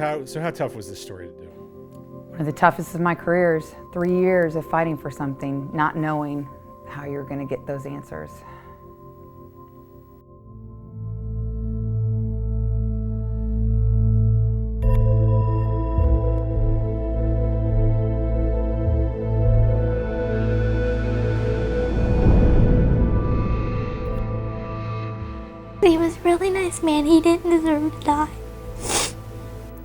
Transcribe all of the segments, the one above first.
how tough was this story to do? One of the toughest of my careers. 3 years of fighting for something, not knowing how you're going to get those answers. He was a really nice man. He didn't deserve to die.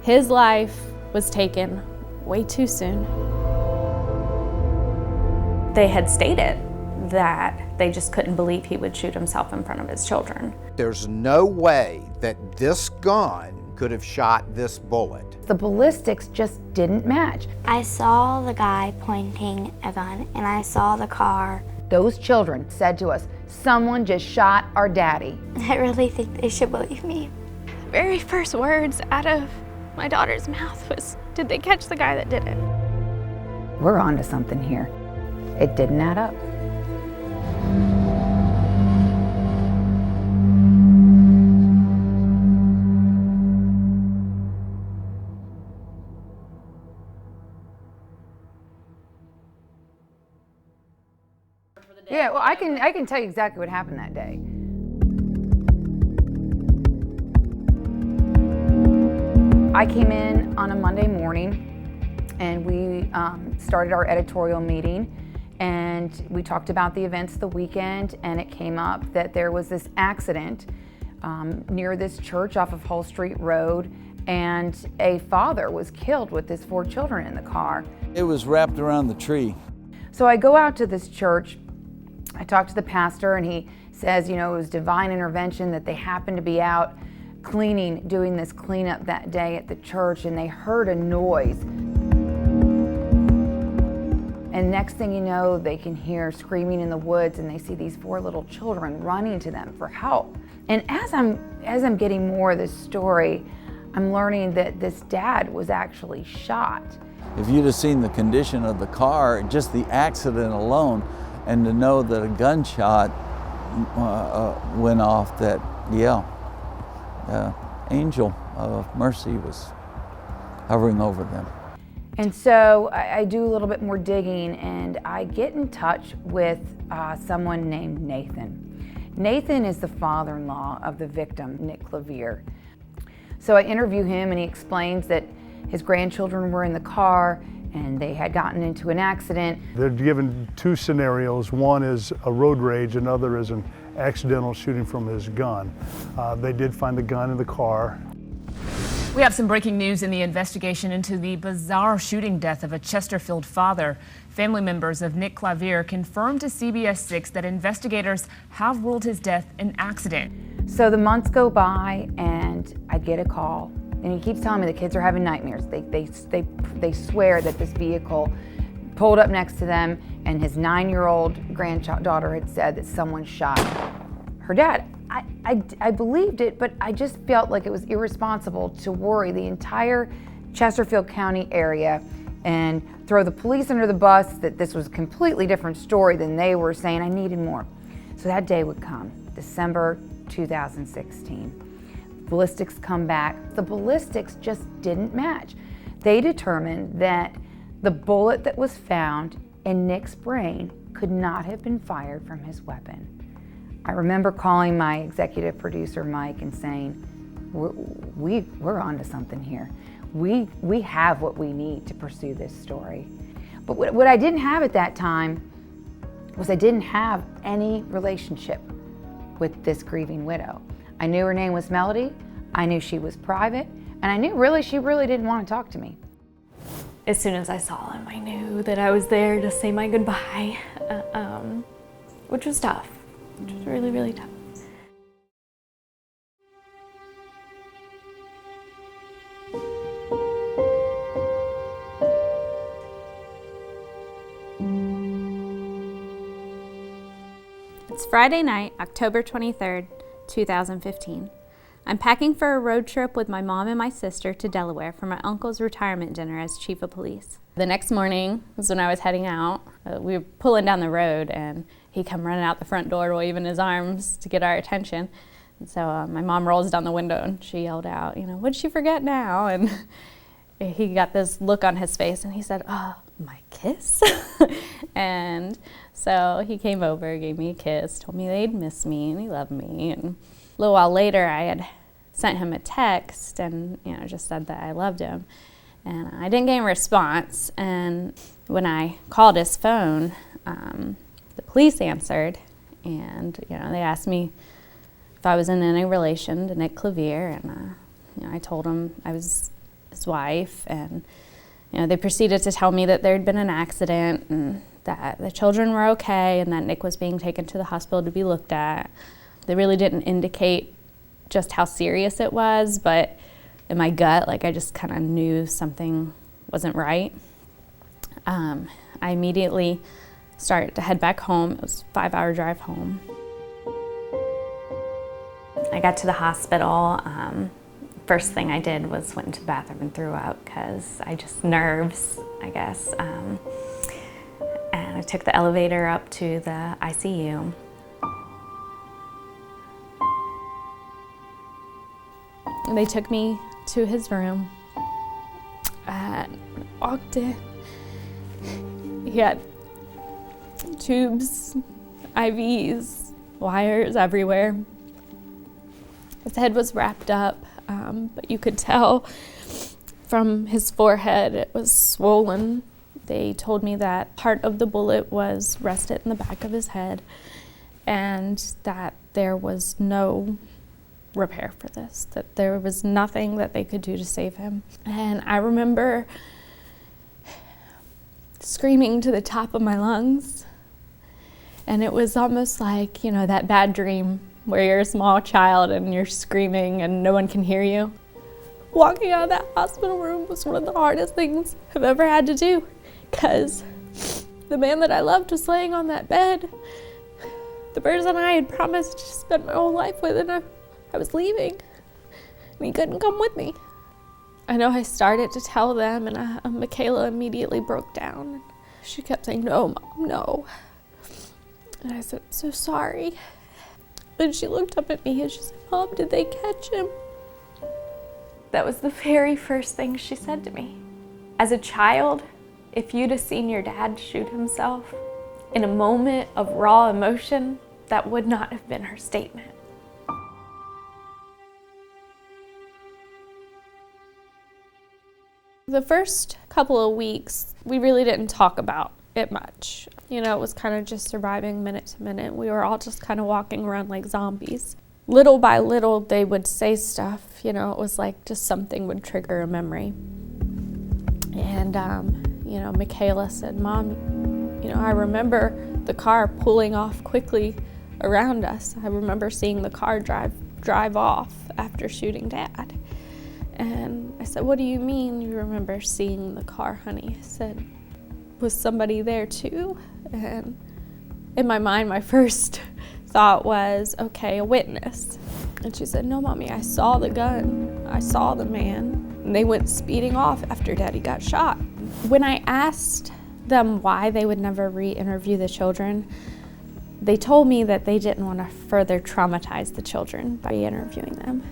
His life was taken way too soon. They had stated that they just couldn't believe he would shoot himself in front of his children. There's no way that this gun could have shot this bullet. The ballistics just didn't match. I saw the guy pointing a gun, and I saw the car. Those children said to us, someone just shot our daddy. I really think they should believe me. The very first words out of my daughter's mouth was, "Did they catch the guy that did it?" We're onto something here. It didn't add up. Yeah, well, I can tell you exactly what happened that day. I came in on a Monday morning and we started our editorial meeting, and we talked about the events of the weekend, and it came up that there was this accident near this church off of Hull Street Road, and a father was killed with his 4 children in the car. It was wrapped around the tree. So I go out to this church. I talked to the pastor, and he says, you know, it was divine intervention that they happened to be out cleaning, doing this cleanup that day at the church, and they heard a noise. And next thing you know, they can hear screaming in the woods, and they see these 4 little children running to them for help. And as I'm getting more of this story, I'm learning that this dad was actually shot. If you'd have seen the condition of the car, just the accident alone, and to know that a gunshot went off, that, yeah, angel of mercy was hovering over them. And so I do a little bit more digging, and I get in touch with someone named Nathan. Nathan is the father-in-law of the victim, Nick Clavier. So I interview him, and he explains that his grandchildren were in the car and they had gotten into an accident. They're given 2 scenarios. One is a road rage, another is an accidental shooting from his gun. They did find the gun in the car. We have some breaking news in the investigation into the bizarre shooting death of a Chesterfield father. Family members of Nick Clavier confirmed to CBS 6 that investigators have ruled his death an accident. So the months go by, and I get a call, and he keeps telling me the kids are having nightmares. They swear that this vehicle pulled up next to them, and his 9-year-old granddaughter had said that someone shot her dad. I believed it, but I just felt like it was irresponsible to worry the entire Chesterfield County area and throw the police under the bus, that this was a completely different story than they were saying. I needed more. So that day would come, December 2016. Ballistics come back. The ballistics just didn't match. They determined that the bullet that was found in Nick's brain could not have been fired from his weapon. I remember calling my executive producer, Mike, and saying, we're onto something here. We have what we need to pursue this story. But what I didn't have at that time was I didn't have any relationship with this grieving widow. I knew her name was Melody, I knew she was private, and I knew she really didn't want to talk to me. As soon as I saw him, I knew that I was there to say my goodbye, which was tough, which was really, really tough. It's Friday night, October 23rd, 2015. I'm packing for a road trip with my mom and my sister to Delaware for my uncle's retirement dinner as chief of police. The next morning was when I was heading out. We were pulling down the road, and he come running out the front door waving his arms to get our attention. And so my mom rolls down the window and she yelled out, you know, what'd she forget now? And he got this look on his face and he said, oh, my kiss? And so he came over, gave me a kiss, told me they'd miss me and he loved me. And a little while later I had sent him a text and, you know, just said that I loved him. And I didn't get a response. And when I called his phone, the police answered, and, you know, they asked me if I was in any relation to Nick Clavier, and, you know, I told them I was his wife, and, you know, they proceeded to tell me that there had been an accident and that the children were okay and that Nick was being taken to the hospital to be looked at. They really didn't indicate just how serious it was, but in my gut, like, I just kind of knew something wasn't right. I immediately started to head back home. It was a 5-hour drive home. I got to the hospital. First thing I did was went into the bathroom and threw up because I just nerves, I guess. And I took the elevator up to the ICU. They took me to his room. I walked in. He had tubes, IVs, wires everywhere. His head was wrapped up, but you could tell from his forehead it was swollen. They told me that part of the bullet was rested in the back of his head and that there was no repair for this, that there was nothing that they could do to save him. And I remember screaming to the top of my lungs, and it was almost like, you know, that bad dream where you're a small child and you're screaming and no one can hear you. Walking out of that hospital room was one of the hardest things I've ever had to do, because the man that I loved was laying on that bed, the person I had promised to spend my whole life with, and I was leaving, and he couldn't come with me. I know I started to tell them, and MIKAYLA immediately broke down. She kept saying, no, Mom, no. And I said, I'm so sorry. And she looked up at me and she said, Mom, did they catch him? That was the very first thing she said to me. As a child, if you'd have seen your dad shoot himself in a moment of raw emotion, that would not have been her statement. The first couple of weeks, we really didn't talk about it much. You know, it was kind of just surviving minute to minute. We were all just kind of walking around like zombies. Little by little, they would say stuff. You know, it was like just something would trigger a memory. And, you know, MIKAYLA said, Mom, you know, I remember the car pulling off quickly around us. I remember seeing the car drive off after shooting Dad. And I said, what do you mean you remember seeing the car, honey? I said, was somebody there too? And in my mind, my first thought was, okay, a witness. And she said, no, Mommy, I saw the gun. I saw the man. And they went speeding off after Daddy got shot. When I asked them why they would never re-interview the children, they told me that they didn't want to further traumatize the children by interviewing them.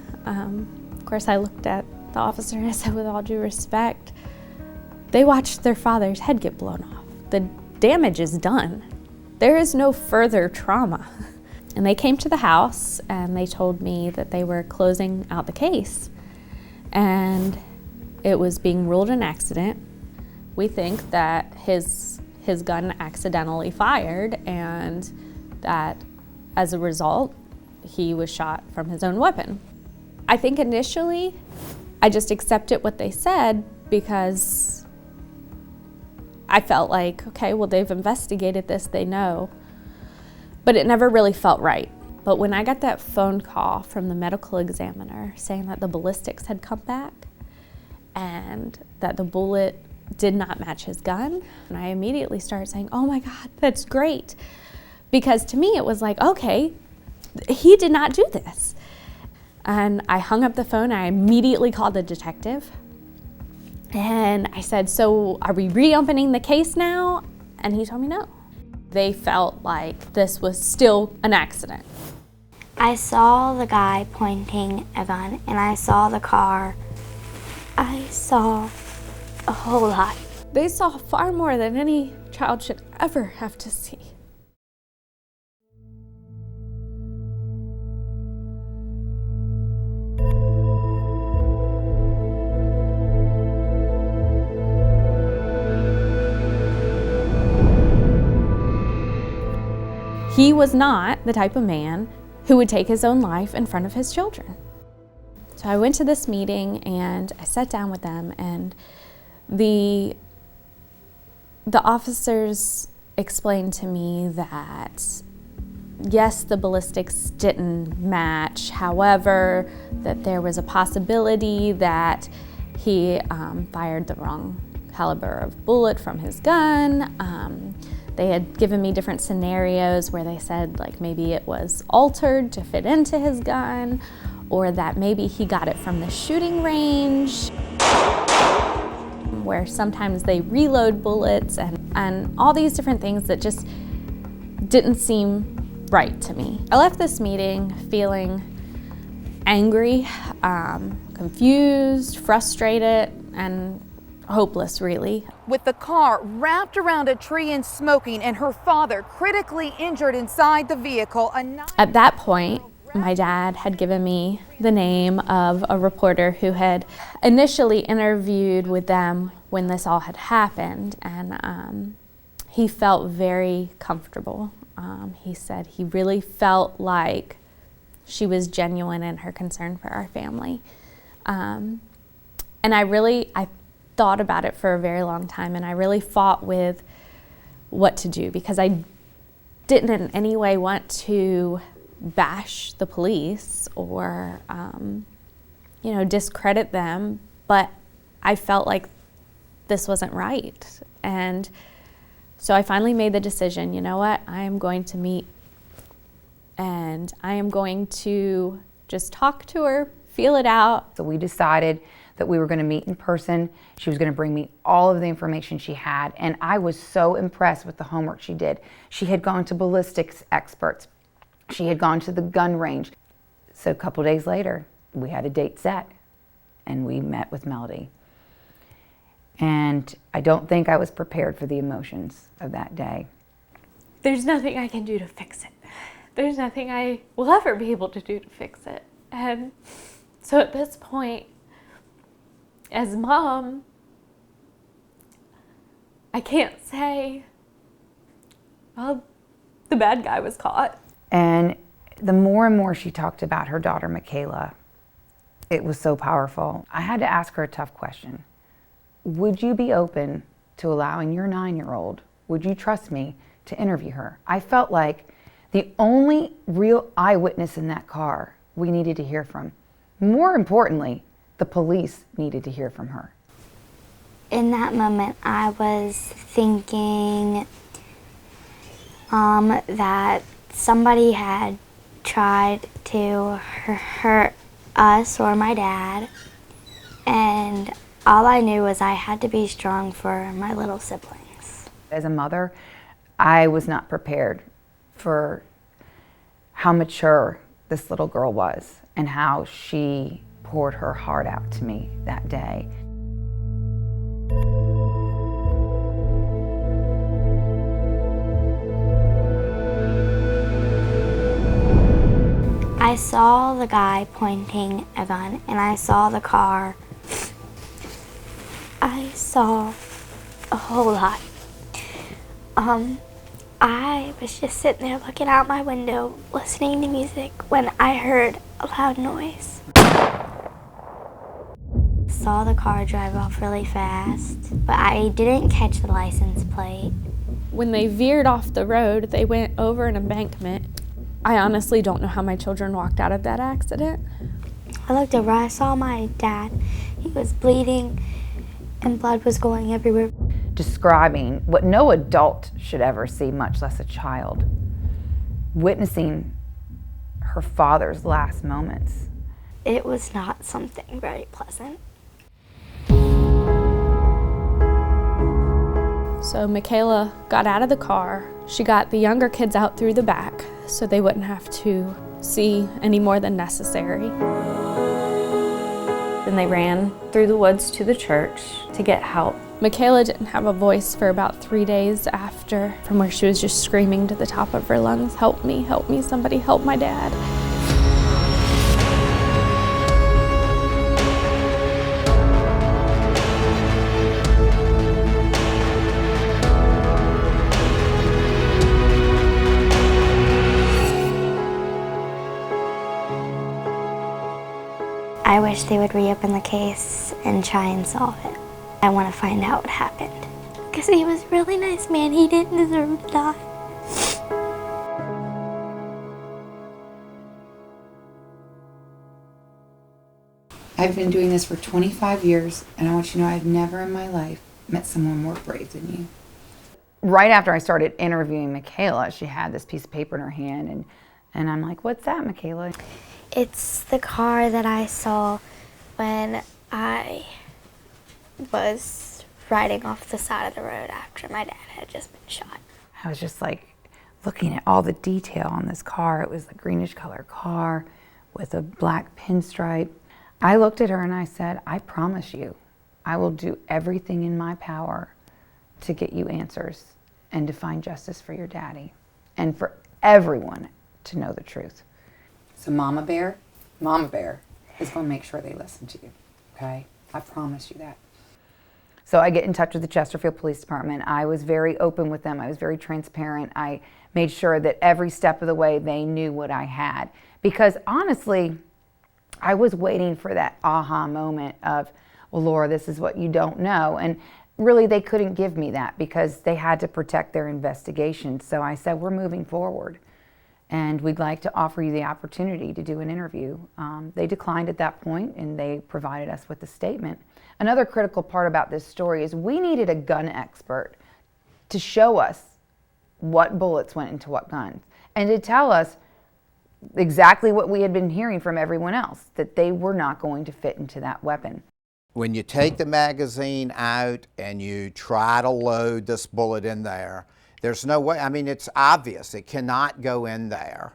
Of course, I looked at the officer and I said, with all due respect, they watched their father's head get blown off. The damage is done. There is no further trauma. And they came to the house and they told me that they were closing out the case and it was being ruled an accident. We think that his gun accidentally fired and that as a result, he was shot from his own weapon. I think initially, I just accepted what they said because I felt like, okay, well, they've investigated this, they know. But it never really felt right. But when I got that phone call from the medical examiner saying that the ballistics had come back and that the bullet did not match his gun, and I immediately started saying, oh my God, that's great. Because to me, it was like, okay, he did not do this. And I hung up the phone, I immediately called the detective. And I said, so are we reopening the case now? And he told me no. They felt like this was still an accident. I saw the guy pointing a gun, and I saw the car. I saw a whole lot. They saw far more than any child should ever have to see. He was not the type of man who would take his own life in front of his children. So I went to this meeting and I sat down with them, and the officers explained to me that yes, the ballistics didn't match, however, that there was a possibility that he fired the wrong caliber of bullet from his gun. They had given me different scenarios where they said like maybe it was altered to fit into his gun, or that maybe he got it from the shooting range, where sometimes they reload bullets, and all these different things that just didn't seem right to me. I left this meeting feeling angry, confused, frustrated, and hopeless, really. With the car wrapped around a tree and smoking, and her father critically injured inside the vehicle. At that point, my dad had given me the name of a reporter who had initially interviewed with them when this all had happened, and he felt very comfortable. He said he really felt like she was genuine in her concern for our family. And I thought about it for a very long time, and I really fought with what to do, because I didn't in any way want to bash the police or discredit them, but I felt like this wasn't right. And so I finally made the decision, you know what, I am going to meet, and I am going to just talk to her, feel it out. So we decided that we were going to meet in person. She was going to bring me all of the information she had, and I was so impressed with the homework she did. She had gone to ballistics experts. She had gone to the gun range. So a couple days later, we had a date set, and we met with Melody. And I don't think I was prepared for the emotions of that day. There's nothing I can do to fix it. There's nothing I will ever be able to do to fix it. And so at this point, as mom, I can't say, well, the bad guy was caught. And the more and more she talked about her daughter, MIKAYLA, it was so powerful. I had to ask her a tough question. Would you be open to allowing your 9-year-old, would you trust me to interview her? I felt like the only real eyewitness in that car we needed to hear from. More importantly, the police needed to hear from her. In that moment, I was thinking that somebody had tried to hurt us or my dad, and all I knew was I had to be strong for my little siblings. As a mother, I was not prepared for how mature this little girl was and how she poured her heart out to me that day. I saw the guy pointing a gun, and I saw the car. I saw a whole lot. I was just sitting there looking out my window, listening to music, when I heard a loud noise. Saw the car drive off really fast, but I didn't catch the license plate. When they veered off the road, they went over an embankment. I honestly don't know how my children walked out of that accident. I looked over, I saw my dad. He was bleeding and blood was going everywhere. Describing what no adult should ever see, much less a child. Witnessing her father's last moments. It was not something very pleasant. So MIKAYLA got out of the car. She got the younger kids out through the back so they wouldn't have to see any more than necessary. Then they ran through the woods to the church to get help. MIKAYLA didn't have a voice for about 3 days after, from where she was just screaming to the top of her lungs, help me, somebody help my dad. I wish they would reopen the case and try and solve it. I want to find out what happened. Because he was a really nice man. He didn't deserve to die. I've been doing this for 25 years, and I want you to know I've never in my life met someone more brave than you. Right after I started interviewing MIKAYLA, she had this piece of paper in her hand, and I'm like, what's that, MIKAYLA? It's the car that I saw when I was riding off the side of the road after my dad had just been shot. I was just like looking at all the detail on this car. It was a greenish color car with a black pinstripe. I looked at her and I said, I promise you, I will do everything in my power to get you answers and to find justice for your daddy and for everyone to know the truth. So Mama Bear is going to make sure they listen to you, okay? I promise you that. So I get in touch with the Chesterfield Police Department. I was very open with them. I was very transparent. I made sure that every step of the way they knew what I had. Because honestly, I was waiting for that aha moment of, well, Laura, this is what you don't know. And really, they couldn't give me that because they had to protect their investigation. So I said, we're moving forward, and we'd like to offer you the opportunity to do an interview. They declined at that point, and they provided us with a statement. Another critical part about this story is we needed a gun expert to show us what bullets went into what guns and to tell us exactly what we had been hearing from everyone else, that they were not going to fit into that weapon. When you take the magazine out and you try to load this bullet in there, there's no way, I mean, it's obvious, it cannot go in there.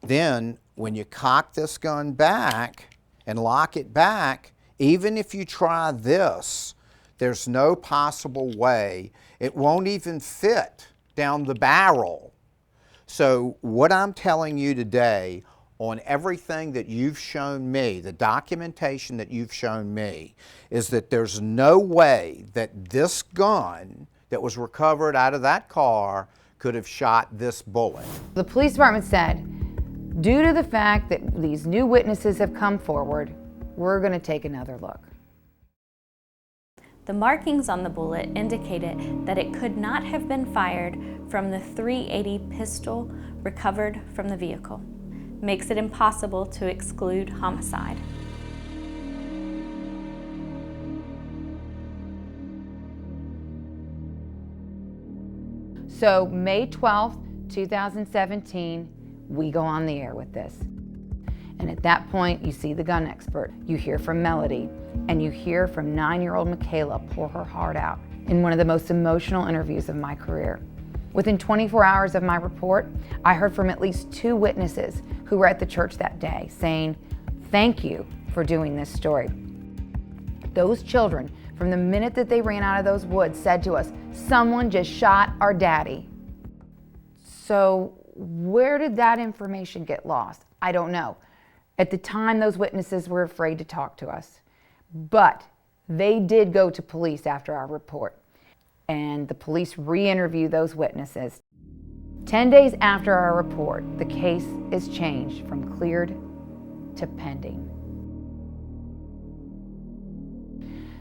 Then when you cock this gun back and lock it back, even if you try this, there's no possible way. It won't even fit down the barrel. So what I'm telling you today, on everything that you've shown me, the documentation that you've shown me, is that there's no way that this gun that was recovered out of that car could have shot this bullet. The police department said, due to the fact that these new witnesses have come forward, we're going to take another look. The markings on the bullet indicated that it could not have been fired from the .380 pistol recovered from the vehicle. Makes it impossible to exclude homicide. So May 12th, 2017, we go on the air with this. And at that point, you see the gun expert, you hear from Melody, and you hear from 9-year-old MIKAYLA pour her heart out in one of the most emotional interviews of my career. Within 24 hours of my report, I heard from at least 2 witnesses who were at the church that day saying, thank you for doing this story. Those children, from the minute that they ran out of those woods, said to us, someone just shot our daddy. So where did that information get lost? I don't know. At the time, those witnesses were afraid to talk to us, but they did go to police after our report, and the police re-interviewed those witnesses. 10 days after our report, the case is changed from cleared to pending.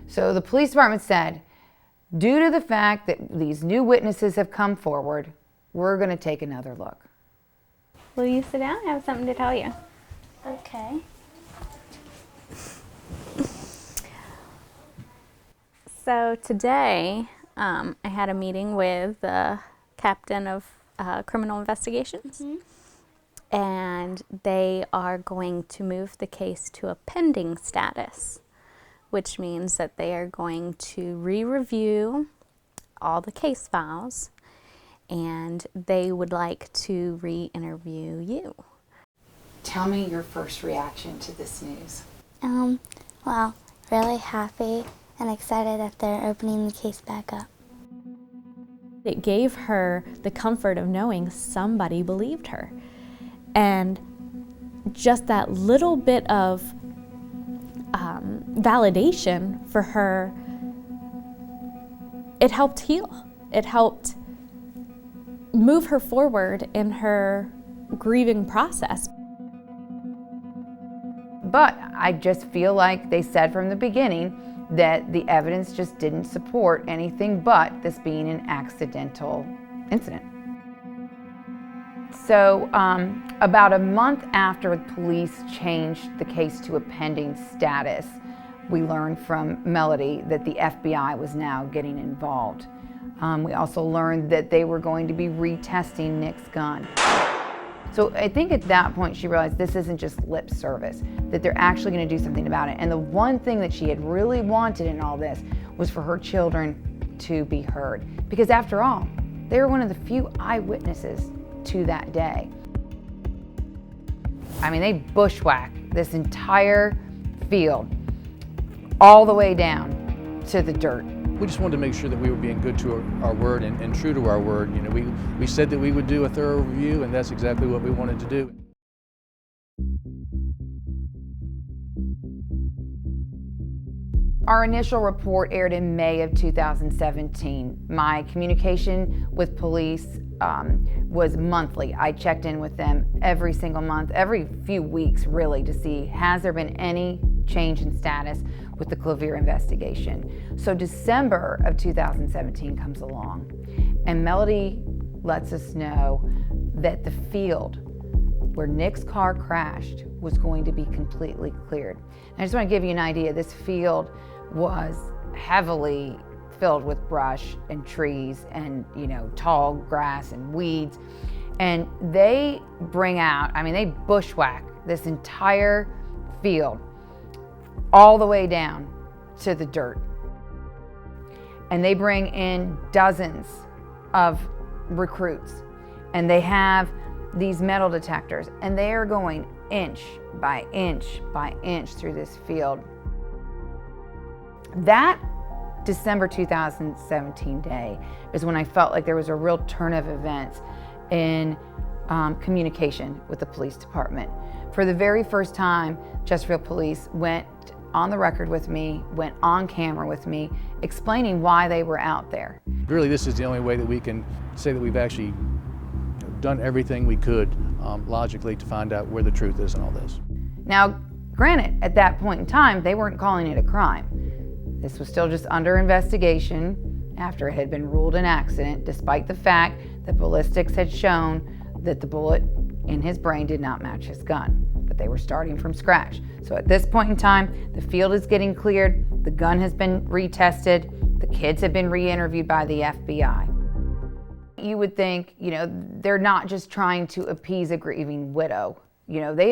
So the police department said, due to the fact that these new witnesses have come forward, we're going to take another look. Will you sit down? I have something to tell you. Okay. So today, I had a meeting with the captain of criminal investigations, and they are going to move the case to a pending status, which means that they are going to re-review all the case files, and they would like to re-interview you. Tell me your first reaction to this news. Well, really happy and excited that they're opening the case back up. It gave her the comfort of knowing somebody believed her. And just that little bit of validation for her, it helped heal. It helped move her forward in her grieving process. But I just feel like they said from the beginning that the evidence just didn't support anything but this being an accidental incident. So about a month after the police changed the case to a pending status, we learned from Melody that the FBI was now getting involved. We also learned that they were going to be retesting Nick's gun. So I think at that point she realized this isn't just lip service, that they're actually going to do something about it. And the one thing that she had really wanted in all this was for her children to be heard. Because after all, they were one of the few eyewitnesses to that day. I mean, they bushwhacked this entire field all the way down to the dirt. We just wanted to make sure that we were being good to our word and true to our word. You know, we said that we would do a thorough review, and that's exactly what we wanted to do. Our initial report aired in May of 2017. My communication with police was monthly. I checked in with them every single month, every few weeks really, to see has there been any change in status with the Clavier investigation. So December of 2017 comes along, and Melody lets us know that the field where Nick's car crashed was going to be completely cleared. And I just want to give you an idea. This field was heavily filled with brush and trees and, you know, tall grass and weeds. And they bring out, I mean, they bushwhack this entire field all the way down to the dirt. And they bring in dozens of recruits, and they have these metal detectors, and they are going inch by inch by inch through this field. That December 2017 day is when I felt like there was a real turn of events in communication with the police department. For the very first time, Chesterfield Police went on the record with me, went on camera with me, explaining why they were out there. Really, this is the only way that we can say that we've actually done everything we could logically to find out where the truth is in all this. Now, granted, at that point in time, they weren't calling it a crime. This was still just under investigation after it had been ruled an accident, despite the fact that ballistics had shown that the bullet in his brain did not match his gun. But they were starting from scratch. So at this point in time, the field is getting cleared, the gun has been retested, the kids have been re-interviewed by the FBI. You would think, you know, they're not just trying to appease a grieving widow. You know, they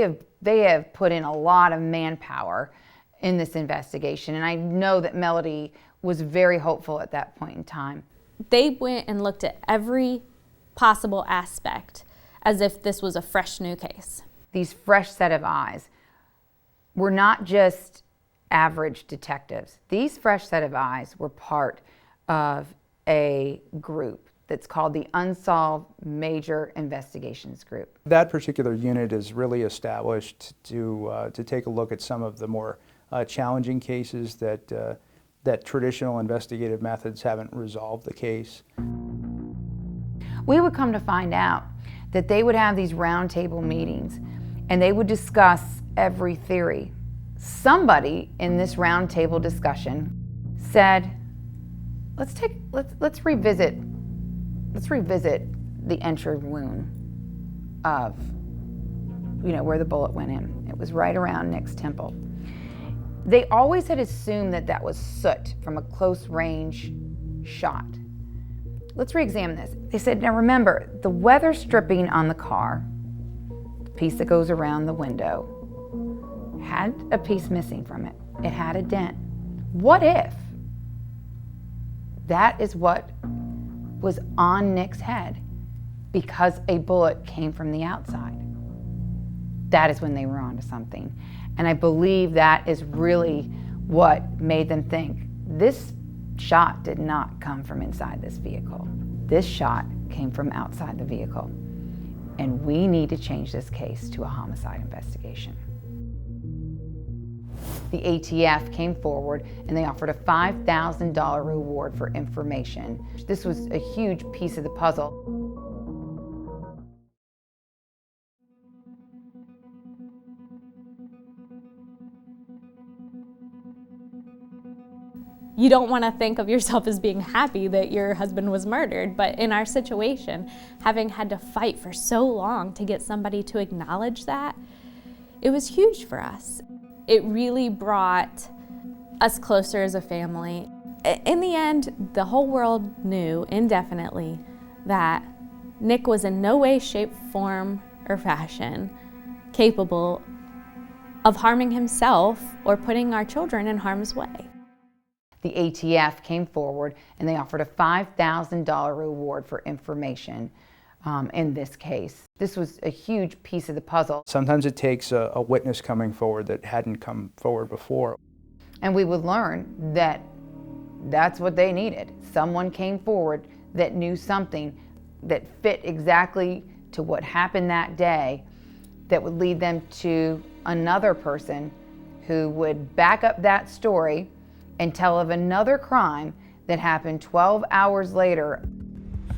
have put in a lot of manpower in this investigation, and I know that Melody was very hopeful at that point in time. They went and looked at every possible aspect as if this was a fresh new case. These fresh set of eyes were not just average detectives. These fresh set of eyes were part of a group that's called the Unsolved Major Investigations Group. That particular unit is really established to take a look at some of the more challenging cases that traditional investigative methods haven't resolved the case. We would come to find out that they would have these roundtable meetings and they would discuss every theory. Somebody in this roundtable discussion said, let's revisit the entry wound of, you know, where the bullet went in. It was right around Nick's temple. They always had assumed that that was soot from a close range shot. Let's re-examine this. They said, now remember, the weather stripping on the car, the piece that goes around the window, had a piece missing from it. It had a dent. What if that is what was on Nick's head because a bullet came from the outside? that is when they were onto something. And I believe that is really what made them think, this shot did not come from inside this vehicle. This shot came from outside the vehicle. And we need to change this case to a homicide investigation. The ATF came forward and they offered a $5,000 reward for information. This was a huge piece of the puzzle. You don't want to think of yourself as being happy that your husband was murdered, but in our situation, having had to fight for so long to get somebody to acknowledge that, it was huge for us. It really brought us closer as a family. In the end, the whole world knew indefinitely that Nick was in no way, shape, form, or fashion capable of harming himself or putting our children in harm's way. The ATF came forward and they offered a $5,000 reward for information in this case. This was a huge piece of the puzzle. Sometimes it takes a witness coming forward that hadn't come forward before. And we would learn that that's what they needed. Someone came forward that knew something that fit exactly to what happened that day that would lead them to another person who would back up that story and tell of another crime that happened 12 hours later.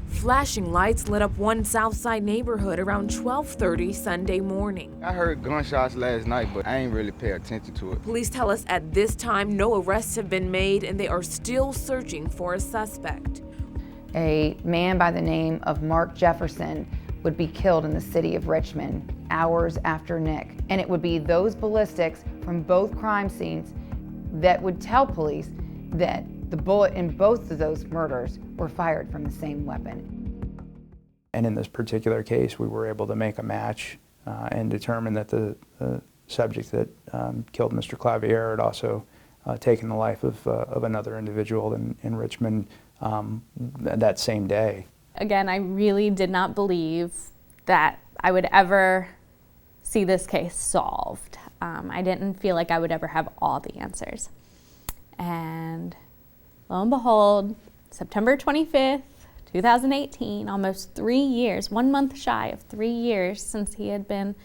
Flashing lights lit up one Southside neighborhood around 12:30 Sunday morning. I heard gunshots last night, but I ain't really pay attention to it. Police tell us at this time no arrests have been made and they are still searching for a suspect. A man by the name of Mark Jefferson would be killed in the city of Richmond hours after Nick. And it would be those ballistics from both crime scenes that would tell police that the bullet in both of those murders were fired from the same weapon. And in this particular case, we were able to make a match and determine that the subject that killed Mr. Clavier had also taken the life of another individual in Richmond that same day. Again, I really did not believe that I would ever see this case solved. I didn't feel like I would ever have all the answers. And lo and behold, September 25th, 2018, almost 3 years, 1 month shy of 3 years since he had been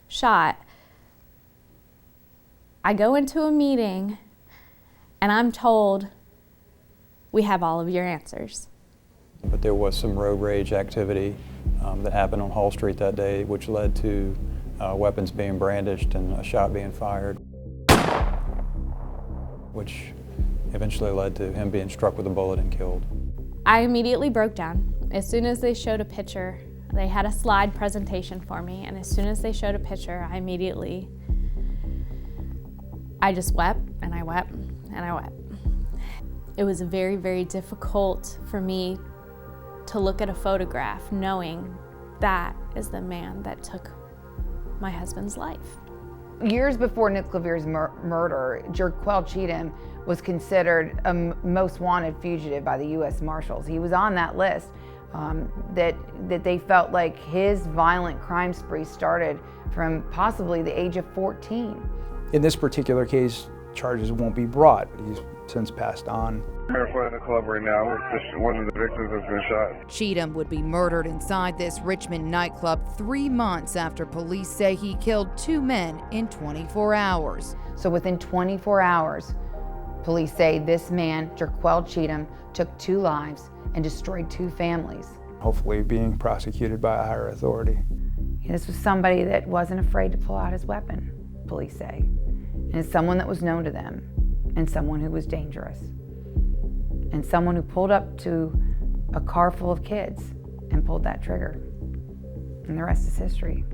shot, I go into a meeting and I'm told, we have all of your answers. But there was some road rage activity that happened on Hall Street that day, which led to weapons being brandished and a shot being fired, which eventually led to him being struck with a bullet and killed. I immediately broke down. As soon as they showed a picture, they had a slide presentation for me, and as soon as they showed a picture, I just wept, and I wept, and I wept. It was very, very difficult for me to look at a photograph knowing that is the man that took my husband's life. Years before Nick Clavier's murder, Jerquel Cheatham was considered a most wanted fugitive by the U.S. Marshals. He was on that list that they felt like his violent crime spree started from possibly the age of 14. In this particular case, charges won't be brought. He's since passed on. We're in front of the club right now. One of the victims has been shot. Cheatham would be murdered inside this Richmond nightclub 3 months after police say he killed 2 men in 24 hours. So within 24 hours, police say this man, Jerquel Cheatham, took 2 lives and destroyed 2 families. Hopefully being prosecuted by a higher authority. This was somebody that wasn't afraid to pull out his weapon, police say. And it's someone that was known to them, and someone who was dangerous. And someone who pulled up to a car full of kids and pulled that trigger. And the rest is history.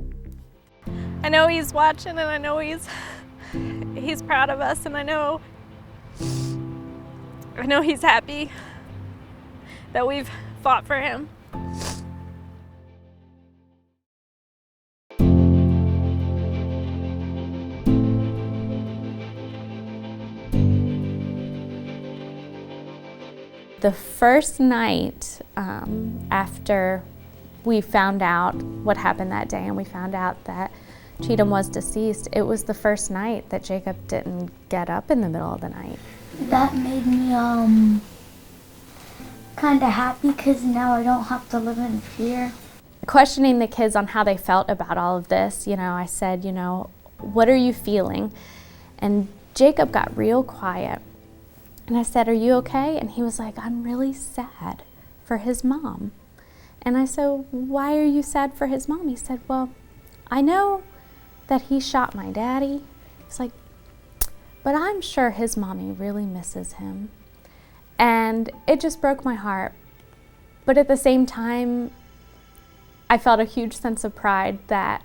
I know he's watching, and I know he's proud of us, and I know he's happy that we've fought for him. The first night after we found out what happened that day, and we found out that Cheatham was deceased, it was the first night that Jacob didn't get up in the middle of the night. That made me kind of happy because now I don't have to live in fear. Questioning the kids on how they felt about all of this, I said, what are you feeling? And Jacob got real quiet. And I said, are you okay? And he was like, I'm really sad for his mom. And I said, why are you sad for his mom? He said, well, I know that he shot my daddy. He's like, but I'm sure his mommy really misses him. And it just broke my heart. But at the same time, I felt a huge sense of pride that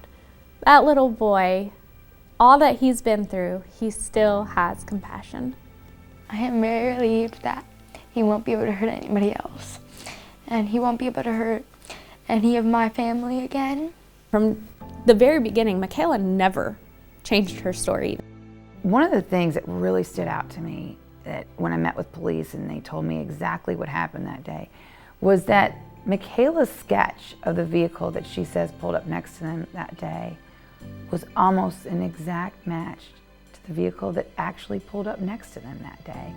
that little boy, all that he's been through, he still has compassion. I am very relieved that he won't be able to hurt anybody else. And he won't be able to hurt any of my family again. From the very beginning, MIKAYLA never changed her story. One of the things that really stood out to me that when I met with police and they told me exactly what happened that day was that MIKAYLA's sketch of the vehicle that she says pulled up next to them that day was almost an exact match to the vehicle that actually pulled up next to them that day.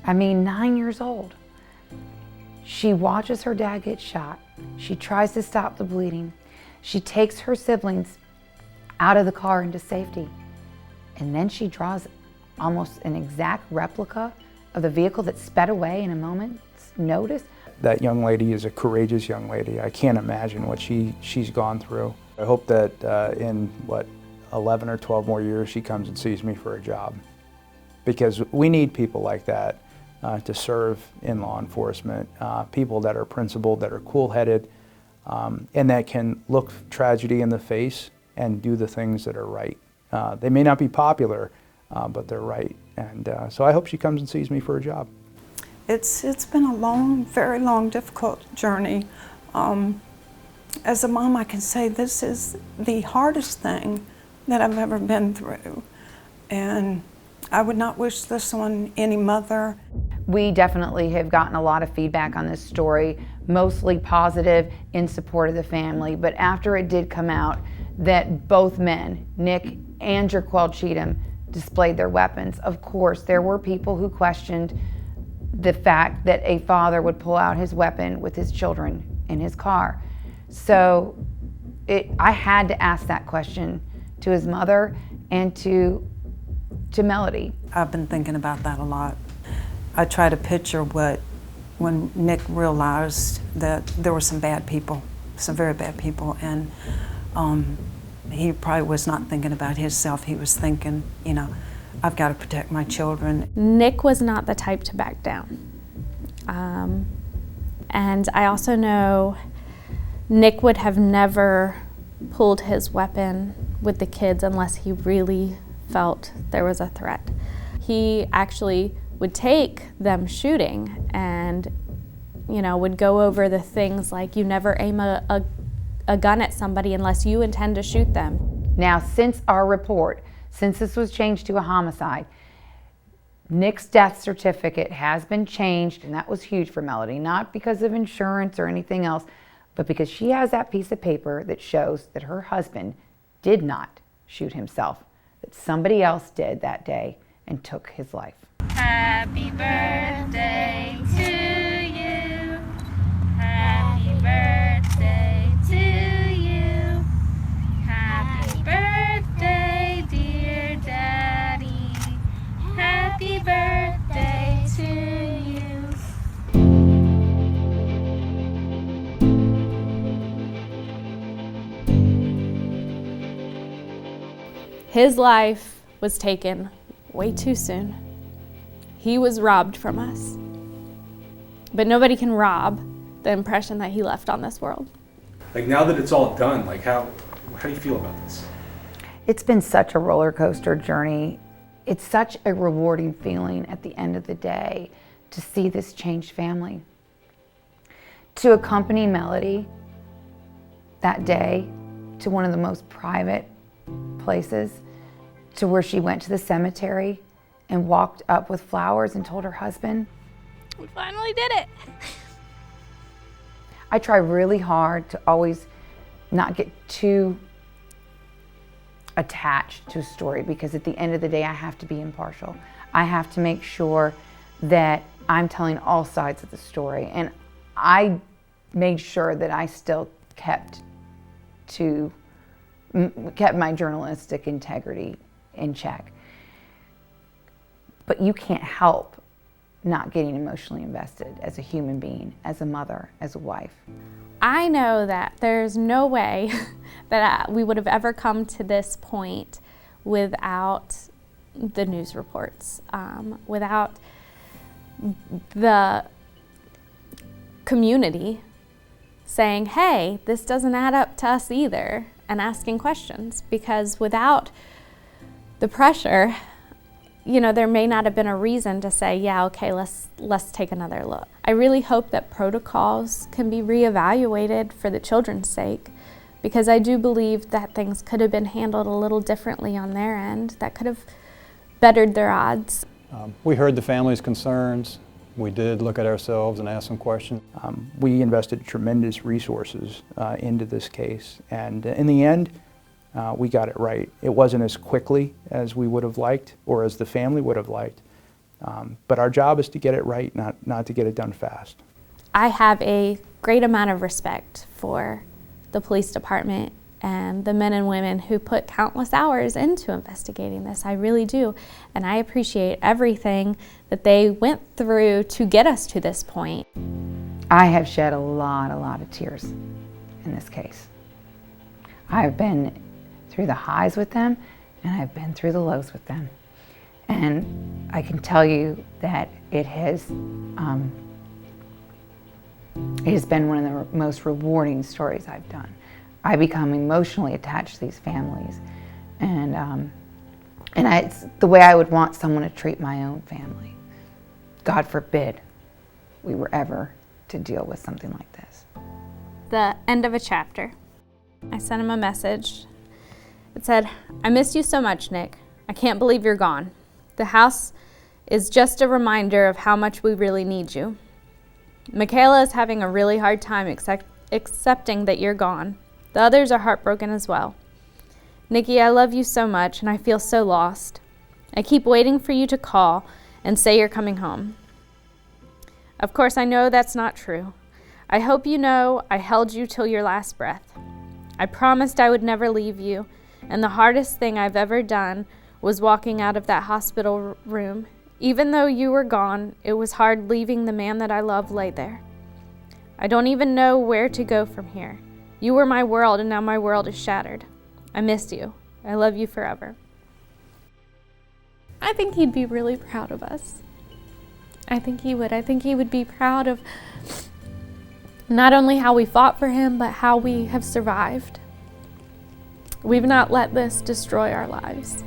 I mean, 9 years old. She watches her dad get shot. She tries to stop the bleeding. She takes her siblings out of the car into safety. And then she draws almost an exact replica of the vehicle that sped away in a moment's notice. That young lady is a courageous young lady. I can't imagine what she's gone through. I hope that in, 11 or 12 more years, she comes and sees me for a job. Because we need people like that to serve in law enforcement, people that are principled, that are cool-headed, and that can look tragedy in the face and do the things that are right. They may not be popular, but they're right. And so I hope she comes and sees me for a job. It's been a long, very long, difficult journey. As a mom, I can say this is the hardest thing that I've ever been through. And I would not wish this on any mother. We definitely have gotten a lot of feedback on this story, mostly positive in support of the family. But after it did come out that both men, Nick and Jerquel Cheatham, displayed their weapons, of course, there were people who questioned the fact that a father would pull out his weapon with his children in his car. So I had to ask that question to his mother and to Melody. I've been thinking about that a lot. I try to picture when Nick realized that there were some bad people, some very bad people, and he probably was not thinking about himself. He was thinking, I've got to protect my children. Nick was not the type to back down. And I also know Nick would have never pulled his weapon with the kids unless he really felt there was a threat. He actually would take them shooting and, would go over the things like you never aim a gun at somebody unless you intend to shoot them. Now, since our report, since this was changed to a homicide, Nick's death certificate has been changed, and that was huge for Melody, not because of insurance or anything else, but because she has that piece of paper that shows that her husband did not shoot himself, that somebody else did that day and took his life. Happy birthday to you. Happy birthday to you. Happy birthday, dear Daddy. Happy birthday to you. His life was taken way too soon. He was robbed from us. But nobody can rob the impression that he left on this world. Like, now that it's all done, like, how do you feel about this? It's been such a roller coaster journey. It's such a rewarding feeling at the end of the day to see this changed family. To accompany Melody that day to one of the most private places, to where she went to the cemetery and walked up with flowers and told her husband, "We finally did it." I try really hard to always not get too attached to a story, because at the end of the day I have to be impartial. I have to make sure that I'm telling all sides of the story, and I made sure that I still kept my journalistic integrity in check. But you can't help not getting emotionally invested as a human being, as a mother, as a wife. I know that there's no way that we would have ever come to this point without the news reports, without the community saying, hey, this doesn't add up to us either, and asking questions. Because without the pressure, you know, there may not have been a reason to say, yeah, okay, let's take another look. I really hope that protocols can be reevaluated for the children's sake, because I do believe that things could have been handled a little differently on their end that could have bettered their odds. We heard the family's concerns. We did look at ourselves and ask some questions. We invested tremendous resources into this case, and in the end, we got it right. It wasn't as quickly as we would have liked, or as the family would have liked, but our job is to get it right, not to get it done fast. I have a great amount of respect for the police department and the men and women who put countless hours into investigating this. I really do, and I appreciate everything that they went through to get us to this point. I have shed a lot of tears in this case. I've been through the highs with them, and I've been through the lows with them. And I can tell you that it has been one of the most rewarding stories I've done. I become emotionally attached to these families, and it's the way I would want someone to treat my own family. God forbid we were ever to deal with something like this. The end of a chapter. I sent him a message. It said, I miss you so much, Nick. I can't believe you're gone. The house is just a reminder of how much we really need you. MIKAYLA is having a really hard time accepting that you're gone. The others are heartbroken as well. Nikki, I love you so much, and I feel so lost. I keep waiting for you to call and say you're coming home. Of course, I know that's not true. I hope you know I held you till your last breath. I promised I would never leave you, and the hardest thing I've ever done was walking out of that hospital room. Even though you were gone, it was hard leaving the man that I love lay there. I don't even know where to go from here. You were my world, and now my world is shattered. I miss you. I love you forever. I think he'd be really proud of us. I think he would. I think he would be proud of not only how we fought for him, but how we have survived. We've not let this destroy our lives.